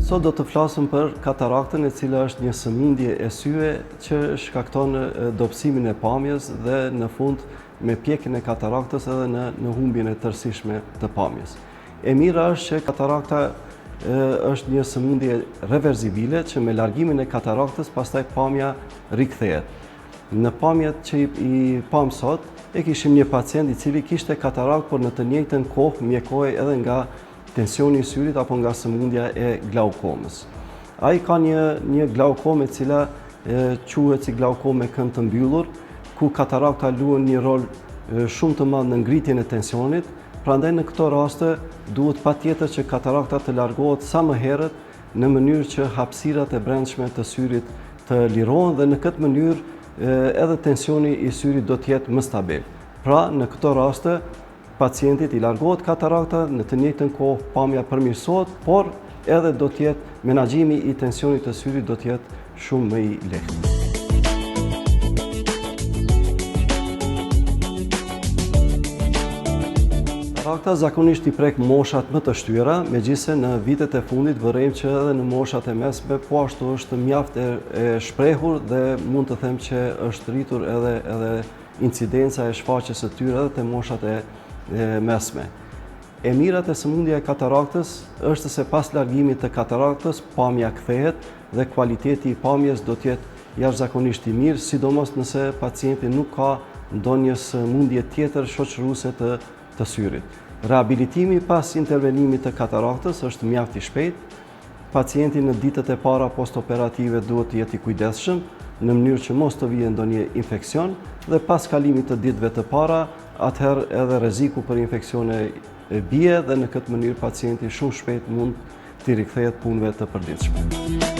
Sot do të flasim për kataraktën, e cila është një sëmundje e syve që shkakton dobësimin e pamjes dhe në fund me pjekjen e kataraktës edhe në humbjen e tërësishme të pamjes. E mira është që katarakta është një sëmundje reverzibile që me largimin e kataraktës pastaj pamja rikthehet. Në pamjet që i pam sot, e kishim një pacient i cili kishte katarakt, por në të njëjtën kohë mjekohej edhe nga tensioni i syrit apo nga sëmundja e glaukomës. Ai ka një glaukomë e cila quhet si glaukomë me këmbë të mbyllur, ku katarakta luan një rol shumë të madh në ngritjen e tensionit. Prandaj në këto raste duhet patjetër që katarakta të largohet sa më herët në mënyrë që hapësirat e brendshme të syrit të lirohen dhe në këtë mënyrë edhe tensioni i syrit do të jetë më stabil. Pra, në këto raste pacientit i largohet katarakta, në të njëjtën kohë pamja përmirësohet, por edhe do të jetë menaxhimi i tensionit të syrit do të jetë shumë më i lehtë. Katarakta zakonisht i prek moshat më të shtyra, megjithëse në vitet e fundit vërejmë që edhe në moshat e mesme po ashtu është mjaft e shprehur dhe mund të them që është rritur edhe incidenca e shfaqjes së tyre edhe te moshat e mesme. E mirat e sëmundja e kataraktës është se pas largimit të kataraktës pamja kthehet dhe kualiteti i pamjes do të jetë jashtëzakonisht i mirë, sidomos nëse pacienti nuk ka ndonjë sëmundje tjetër shoqëruese të syrit. Rehabilitimi pas intervenimit të kataraktës është mjaft i shpejtë. Pacienti në ditët e para postoperative duhet të jetë i kujdesshëm në mënyrë që mos të vijë ndonjë infeksion dhe pas kalimit të ditëve të para, atëherë edhe rreziku për infeksione bie dhe në këtë mënyrë pacienti shumë shpejt mund të rikthehet punëve të përditshme.